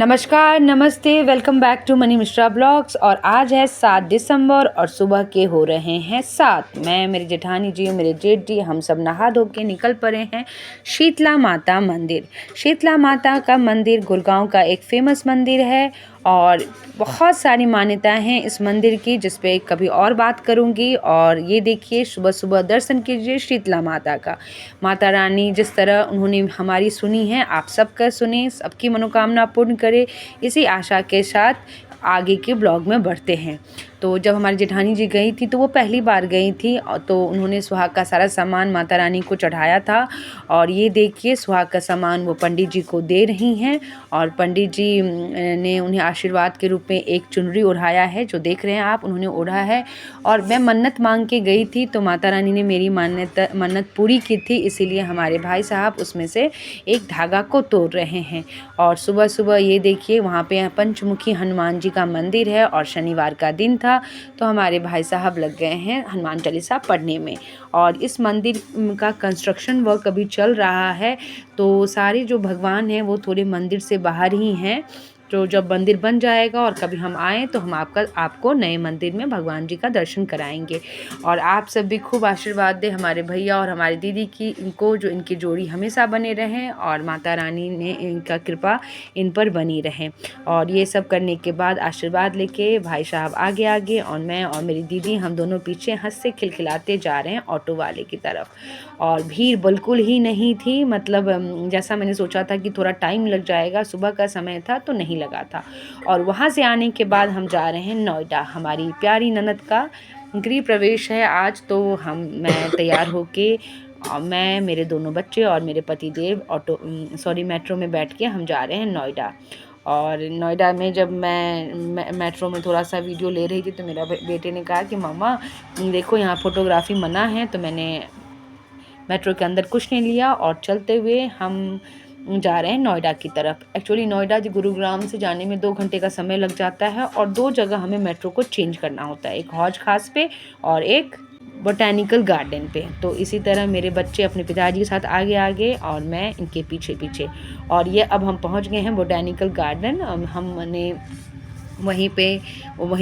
नमस्कार, नमस्ते, welcome back to Mani Mishra blogs. और आज है 7 दिसंबर और सुबह के हो रहे हैं 7। मैं, मेरी जेठानी जी, मेरे जेठ जी, हम सब नहा धो के निकल पड़े हैं शीतला माता मंदिर। शीतला माता का मंदिर गुड़गांव का एक फेमस मंदिर है और बहुत सारी मान्यताएं हैं इस मंदिर की, जिस पे कभी और बात करूंगी। और ये देखिए, सुबह सुबह दर्शन कीजिए शीतला माता का। माता रानी जिस तरह उन्होंने हमारी सुनी है, आप सबका सुने, सबकी मनोकामना पूर्ण करे, इसी आशा के साथ आगे के ब्लॉग में बढ़ते हैं। तो जब हमारी जेठानी जी गई थी तो वो पहली बार गई थी, और तो उन्होंने सुहाग का सारा सामान माता रानी को चढ़ाया था। और ये देखिए, सुहाग का सामान वो पंडित जी को दे रही हैं और पंडित जी ने उन्हें आशीर्वाद के रूप में एक चुनरी ओढ़ाया है, जो देख रहे हैं आप, उन्होंने ओढ़ा है। और मैं मन्नत मांग के गई थी तो माता रानी ने मेरी मन्नत पूरी की थी, इसीलिए हमारे भाई साहब उसमें से एक धागा को तोड़ रहे हैं। और सुबह सुबह ये देखिए, वहाँ पे पंचमुखी हनुमान जी का मंदिर है और शनिवार का दिन था, तो हमारे भाई साहब लग गए हैं हनुमान चालीसा पढ़ने में। और इस मंदिर का कंस्ट्रक्शन वर्क अभी चल रहा है, तो सारे जो भगवान हैं वो थोड़े मंदिर से बाहर ही हैं। तो जब मंदिर बन जाएगा और कभी हम आएँ तो हम आपको नए मंदिर में भगवान जी का दर्शन कराएंगे। और आप सब भी खूब आशीर्वाद दें हमारे भैया और हमारी दीदी की, इनको, जो इनकी जोड़ी हमेशा बने रहें और माता रानी ने इनका कृपा इन पर बनी रहे। और ये सब करने के बाद आशीर्वाद लेके भाई साहब आगे आगे और मैं और मेरी दीदी, हम दोनों पीछे हंसते खिलखिलाते जा रहे हैं ऑटो वाले की तरफ। और भीड़ बिल्कुल ही नहीं थी, मतलब जैसा मैंने सोचा था कि थोड़ा टाइम लग जाएगा, सुबह का समय था तो नहीं लगा था। और वहाँ से आने के बाद हम जा रहे हैं नोएडा। हमारी प्यारी ननद का गृह प्रवेश है आज, तो मैं तैयार होके, मैं, मेरे दोनों बच्चे और मेरे पति देव मेट्रो में बैठ के हम जा रहे हैं नोएडा। और नोएडा में जब मैं मेट्रो में थोड़ा सा वीडियो ले रही थी तो मेरा बेटे ने कहा कि मम्मा देखो, यहाँ फ़ोटोग्राफी मना है। तो मैंने मेट्रो के अंदर कुछ नहीं लिया और चलते हुए हम जा रहे हैं नोएडा की तरफ। एक्चुअली नोएडा गुरुग्राम से जाने में 2 घंटे का समय लग जाता है और 2 जगह हमें मेट्रो को चेंज करना होता है, एक हौज खास पे और एक बोटैनिकल गार्डन पे। तो इसी तरह मेरे बच्चे अपने पिताजी के साथ आगे आगे और मैं इनके पीछे पीछे। और ये अब हम पहुंच गए हैं बोटैनिकल गार्डन। हमने वहीं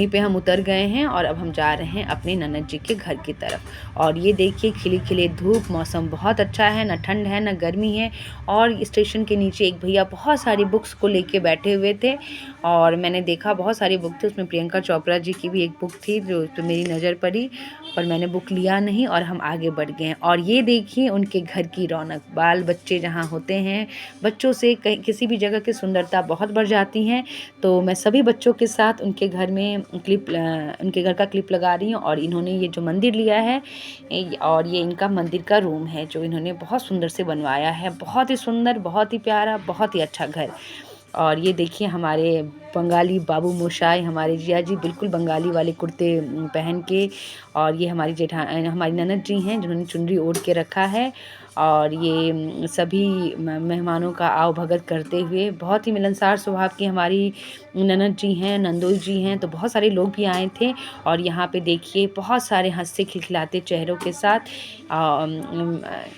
पे हम उतर गए हैं और अब हम जा रहे हैं अपने ननद जी के घर की तरफ। और ये देखिए, खिली खिली धूप, मौसम बहुत अच्छा है, ना ठंड है ना गर्मी है। और स्टेशन के नीचे एक भैया बहुत सारी बुक्स को लेके बैठे हुए थे और मैंने देखा बहुत सारी बुक थी, उसमें प्रियंका चोपड़ा जी की भी एक बुक थी जो उस पर मेरी नज़र पड़ी, पर मैंने बुक लिया नहीं और हम आगे बढ़ गए। और ये देखिए उनके घर की रौनक, बाल बच्चे जहाँ होते हैं, बच्चों से किसी भी जगह की सुंदरता बहुत बढ़ जाती हैं। तो मैं सभी बच्चों के साथ उनके घर में उनके घर का क्लिप लगा रही हूँ। और इन्होंने ये जो मंदिर लिया है, और ये इनका मंदिर का रूम है जो इन्होंने बहुत सुंदर से बनवाया है, बहुत ही सुंदर, बहुत ही प्यारा, बहुत ही अच्छा घर। और ये देखिए हमारे बंगाली बाबू मोशाई, हमारे जिया जी बिल्कुल बंगाली वाले कुर्ते पहन के। और ये हमारी ननद जी हैं जिन्होंने चुनरी ओढ़ के रखा है। और ये सभी मेहमानों का आव भगत करते हुए, बहुत ही मिलनसार स्वभाव की हमारी ननद जी हैं, नंदोई जी हैं, तो बहुत सारे लोग भी आए थे। और यहाँ पे देखिए बहुत सारे हंसते खिलखिलाते चेहरों के साथ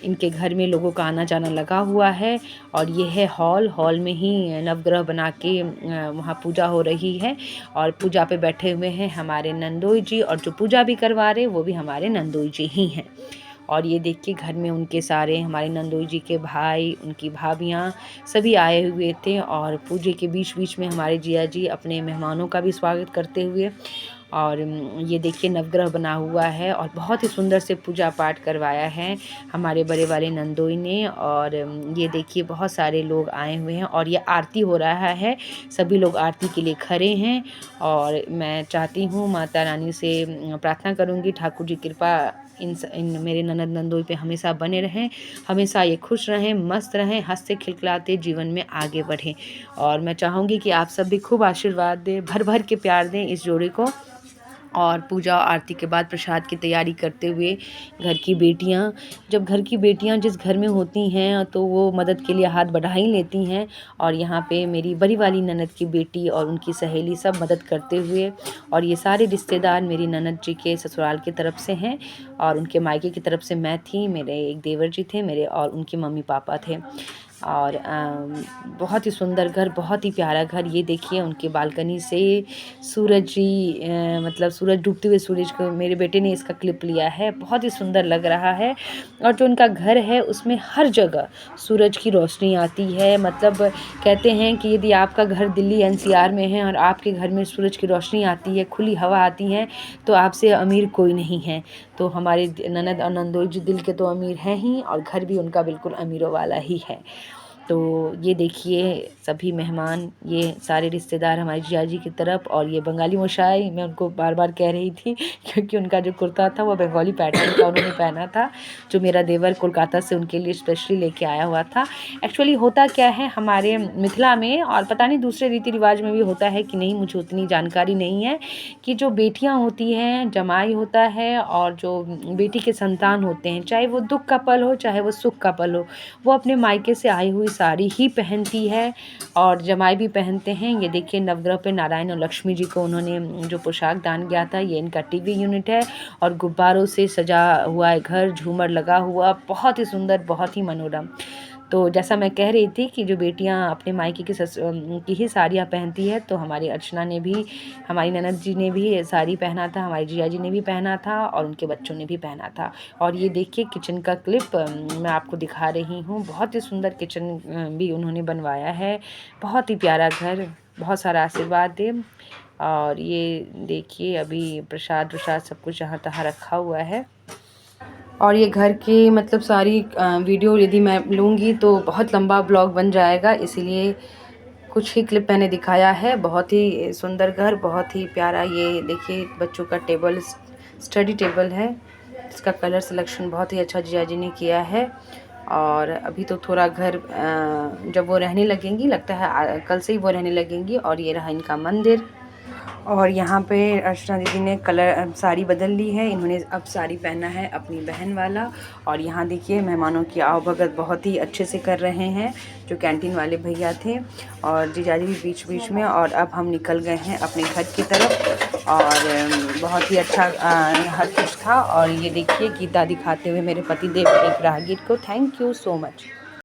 इनके घर में लोगों का आना जाना लगा हुआ है। और ये है हॉल में ही नवग्रह बना के वहाँ पूजा हो रही है और पूजा पे बैठे हुए हैं हमारे नंदोई जी, और जो पूजा भी करवा रहे वो भी हमारे नंदोई जी ही हैं। और ये देखिए घर में उनके सारे हमारे नंदोई जी के भाई, उनकी भाभियाँ सभी आए हुए थे। और पूजे के बीच बीच में हमारे जिया जी अपने मेहमानों का भी स्वागत करते हुए। और ये देखिए नवग्रह बना हुआ है और बहुत ही सुंदर से पूजा पाठ करवाया है हमारे बड़े वाले नंदोई ने। और ये देखिए बहुत सारे लोग आए हुए हैं और ये आरती हो रहा है, सभी लोग आरती के लिए खड़े हैं। और मैं चाहती हूँ, माता रानी से प्रार्थना करूँगी, ठाकुर जी कृपा इन मेरे ननद नंदोई पे हमेशा बने रहें, हमेशा ये खुश रहें, मस्त रहें, हंसते खिलखिलाते जीवन में आगे बढ़ें। और मैं चाहूँगी कि आप सब भी खूब आशीर्वाद दें, भर भर के प्यार दें इस जोड़े को। और पूजा आरती के बाद प्रसाद की तैयारी करते हुए घर की बेटियां जिस घर में होती हैं तो वो मदद के लिए हाथ बढ़ा ही लेती हैं। और यहाँ पे मेरी बड़ी वाली ननद की बेटी और उनकी सहेली सब मदद करते हुए। और ये सारे रिश्तेदार मेरी ननद जी के ससुराल की तरफ से हैं और उनके मायके की तरफ से मैं थी, मेरे एक देवर जी थे मेरे, और उनके मम्मी पापा थे। और बहुत ही सुंदर घर, बहुत ही प्यारा घर। ये देखिए उनके बालकनी से सूरज जी मतलब सूरज, डूबते हुए सूरज को मेरे बेटे ने इसका क्लिप लिया है, बहुत ही सुंदर लग रहा है। और जो उनका घर है उसमें हर जगह सूरज की रोशनी आती है। मतलब कहते हैं कि यदि आपका घर दिल्ली एनसीआर में है और आपके घर में सूरज की रोशनी आती है, खुली हवा आती है, तो आपसे अमीर कोई नहीं है। तो हमारे ननद और नंदोई जी दिल के तो अमीर हैं ही, और घर भी उनका बिल्कुल अमीरों वाला ही है। तो ये देखिए सभी मेहमान, ये सारे रिश्तेदार हमारी जीजा जी की तरफ, और ये बंगाली मोशाई, मैं उनको बार बार कह रही थी क्योंकि उनका जो कुर्ता था वो बंगाली पैटर्न का उन्होंने पहना था, जो मेरा देवर कोलकाता से उनके लिए स्पेशली लेके आया हुआ था। एक्चुअली होता क्या है हमारे मिथिला में, और पता नहीं दूसरे रीति रिवाज में भी होता है कि नहीं, मुझे उतनी जानकारी नहीं है, कि जो बेटियां होती हैं, जमाई होता है, और जो बेटी के संतान होते हैं, चाहे वो दुख का पल हो चाहे वो सुख का पल हो, वो अपने मायके से आई हुई साड़ी ही पहनती है, और जमाई भी पहनते हैं। ये देखिए नवग्रह पे नारायण और लक्ष्मी जी को उन्होंने जो पोशाक दान किया था, ये इनका टीवी यूनिट है, और गुब्बारों से सजा हुआ है घर, झूमर लगा हुआ, बहुत ही सुंदर, बहुत ही मनोरम। तो जैसा मैं कह रही थी कि जो बेटियां अपने मायके की ही साड़ियाँ पहनती है, तो हमारी अर्चना ने भी, हमारी ननद जी ने भी साड़ी पहना था, हमारी जिया जी ने भी पहना था, और उनके बच्चों ने भी पहना था। और ये देखिए किचन का क्लिप मैं आपको दिखा रही हूँ, बहुत ही सुंदर किचन भी उन्होंने बनवाया है, बहुत ही प्यारा घर, बहुत सारा आशीर्वाद दे। और ये देखिए अभी प्रसाद वसाद सब कुछ जहाँ तहाँ रखा हुआ है। और ये घर की मतलब सारी वीडियो यदि मैं लूँगी तो बहुत लंबा ब्लॉग बन जाएगा, इसीलिए कुछ ही क्लिप मैंने दिखाया है। बहुत ही सुंदर घर, बहुत ही प्यारा। ये देखिए बच्चों का टेबल, स्टडी टेबल है, इसका कलर सिलेक्शन बहुत ही अच्छा जिया जी ने किया है। और अभी तो थोड़ा घर जब वो रहने लगेंगी, लगता है कल से ही वो रहने लगेंगी। और ये रहा इनका मंदिर। और यहाँ पे अर्चना दीदी ने कलर साड़ी बदल ली है, इन्होंने अब साड़ी पहना है अपनी बहन वाला। और यहाँ देखिए मेहमानों की आवभगत बहुत ही अच्छे से कर रहे हैं, जो कैंटीन वाले भैया थे, और जीजाजी भी बीच बीच में। और अब हम निकल गए हैं अपने घर की तरफ, और बहुत ही अच्छा हर कुछ था। और ये देखिए गीता दिखाते हुए मेरे पति देव एक राहगीर को। Thank you so much.